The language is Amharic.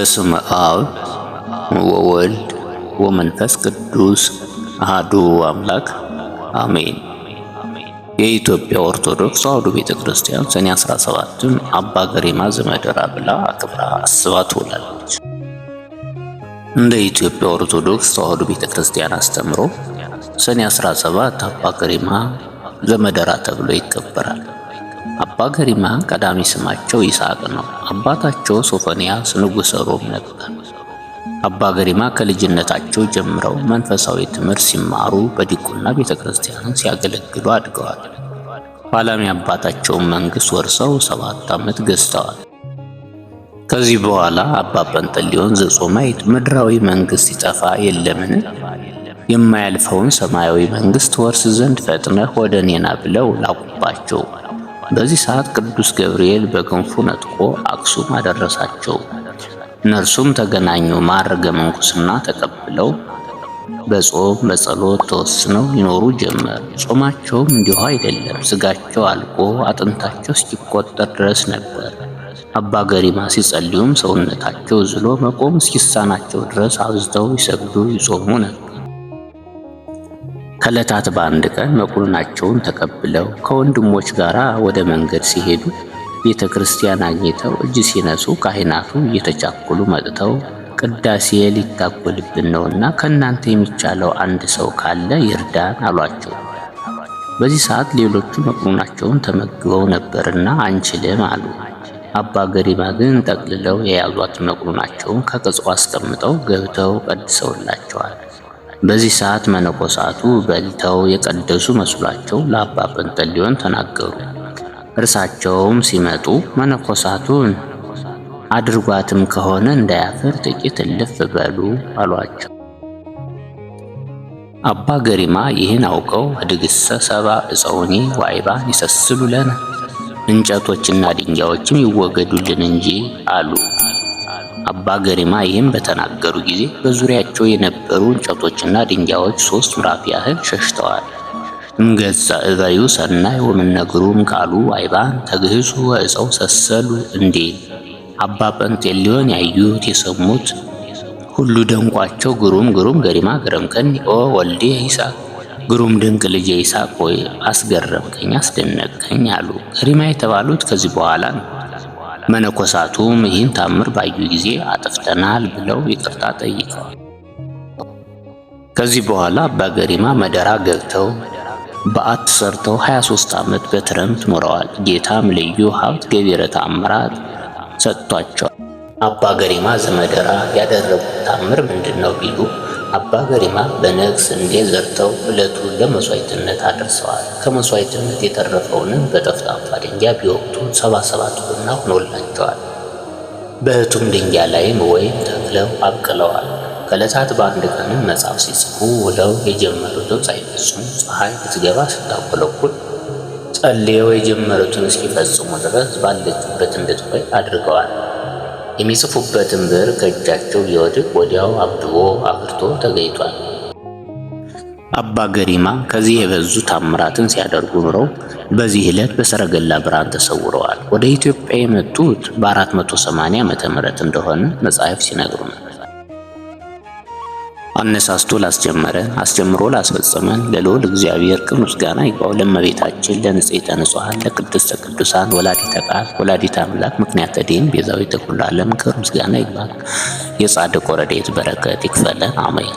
በስመ አብ ወወልድ ወመንፈስ ቅዱስ አሐዱ አምላክ አሜን። የኢትዮጵያ ኦርቶዶክስ ተዋሕዶ ቤተክርስቲያን ሰኔ 17ን አባ ገሪማ ዘመደራ ብላ አክብራ አስባ ትውላለች። እንደ ኢትዮጵያ ኦርቶዶክስ ተዋሕዶ ቤተክርስቲያን አስተምሮ ሰኔ 17 አባ ገሪማ ዘመደራ ተብሎ ይከበራል። አባ ገሪማ ቀዳሚ ስማቸው ይስሐቅ ነው። አባታቸው ሶፎንያስ ንጉሠ ሮም ነበር። አባ ገሪማ ከልጅነታቸው ጀምረው መንፈሳዊ ትምህርት ሲማሩ በዲቁና ቤተክርስቲያንን ሲያገለግሉ አድገዋል። ኋላም የአባታቸውን መንግሥት ወርሰው 7 ዓመት ገዝተዋል። ከዚህ በኋላ አባ ጰንጠሌዎን ዘጾማዕት ምድራዊ መንግሥት ይጠፋ የለምን? የማያልፈውን ሰማያዊ መንግሥት ወርስ ዘንድ ፈጥነህ ወደ እኔ ና ብለው ላኩባቸው። በዚህ ሰዓት ቅዱስ ገብርኤል በክንፉ ነጥቆ አክሱም አደረሳቸው። እነርሱም ተገናኙ። ማዕረገ ምንኩስና ተቀብለው በጾም በጸሎት ተወስነው ይኖሩ ጀመር። ጾማቸውም እንዲሁ አይደለም፣ ስጋቸው አልቆ አጥንታቸው እስኪቆጠር ድረስ ነበር። አባ ገሪማ ሲጸልዩም ሰውነታቸው ዝሎ መቆም እስኪሳናቸው ድረስ አብዝተው ይሰግዱ ይጾሙ ነበር። ከዕለታት በአንድ ቀን መቁናቸውን ተቀብለው ከወንድሞች ጋር ወደ መንገድ ሲሄዱ ቤተ ክርስቲያን አግኝተው እጅ ሲነሱ ካህናቱ እየተቻኮሉ መጥተው ቅዳሴ ሊታጎልብን ነውና ከእናንተ የሚቻለው አንድ ሰው ካለ ይርዳን አሏቸው። በዚህ ሰዓት ሌሎቹ መቁናቸውን ተመግበው ነበርና አንችልም አሉ። አባ ገሪማ ግን ጠቅልለው የያዟት መቁናቸውን ከቅጽዋ አስቀምጠው ገብተው ቀድሰውላቸዋል። በዚህ ሰዓት መነኮሳቱ በልተው የቀደሱ መስሏቸው ለአባ ጰንጠሌዎን ተናገሩ። እርሳቸውም ሲመጡ መነኮሳቱን አድርጓትም ከሆነ እንዳያፍር ጥቂት እልፍ በሉ አሏቸው። አባ ገሪማ ይህን አውቀው ህድግሰ ሰብአ ዕፀውኒ ወአይባን ይሰስሉ ለነ፣ እንጨቶችና ድንጋዮችም ይወገዱልን እንጂ አሉ። አባ ገሪማ ይህም በተናገሩ ጊዜ በዙሪያቸው የነበሩ እንጨቶችና ድንጋዮች 3 ምዕራፍ ያህል ሸሽተዋል። እምገጸ እበዩ ሰናይ ወምነግሩም ቃሉ አይባን ተግህሱ ወዕፀው ሰሰሉ እንዲል አባ ጰንጠሌዎን ያዩት የሰሙት ሁሉ ደንቋቸው ግሩም ግሩም ገሪማ ገረምከኒ ኦ ወልዴ ይስሐቅ፣ ግሩም ድንቅ ልጄ ይስሐቅ ሆይ አስገረምከኝ አስደነቅከኝ አሉ። ገሪማ የተባሉት ከዚህ በኋላ ነው። መነኮሳቱም ይህን ታምር ባዩ ጊዜ አጥፍተናል ብለው ይቅርታ ጠይቀዋል። ከዚህ በኋላ አባ ገሪማ መደራ ገብተው በዓት ሰርተው 23 ዓመት በትረምት ኖረዋል። ጌታም ልዩ ሀብት ገቢረ ተአምራት ሰጥቷቸዋል። አባ ገሪማ ዘመደራ ያደረጉት ታምር ምንድነው ቢሉ አባ ገሪማ በነግ ስንዴ ዘርተው ዕለቱን ለመስዋዕትነት አድርሰዋል። ከመስዋዕትነት የተረፈውንም በጠፍጣፋ ድንጋይ ቢወቅቱ 77 ቁና ሆኖላቸዋል። በእቱም ድንጋይ ላይም ወይን ተክለው አብቅለዋል። ከዕለታት በአንድ ቀንም መጽሐፍ ሲጽፉ ውለው የጀመሩትን ሳይፈጽሙ ፀሐይ ልትገባ ስታቆለቁል ጸልየው የጀመሩትን እስኪፈጽሙ ድረስ ባለችበት እንድትቆይ አድርገዋል። የሚጽፉበትን ብዕር ከእጃቸው ቢወድቅ ወዲያው አብቦ አፍርቶ ተገኝቷል። አባ ገሪማ ከዚህ የበዙ ታምራትን ሲያደርጉ ኑረው በዚህ ዕለት በሰረገላ ብርሃን ተሰውረዋል። ወደ ኢትዮጵያ የመጡት በ480 ዓመተ ምህረት እንደሆነ መጻሕፍት ሲነግሩ ነው። አነሳስቶ ላስጀመረን አስጀምሮ ላስፈጸመን ለልዑል እግዚአብሔር ክብር ምስጋና ይግባው። ለእመቤታችን ለንጽሕተ ንጹሐን ለቅድስተ ቅዱሳን ወላዲተ ቃል ወላዲተ አምላክ ምክንያተ ድኅነት ቤዛዊተ ኩሉ ዓለም ክብር ምስጋና ይግባል። የጻድቁ ረድኤት በረከት ይክፈለን። አሜን።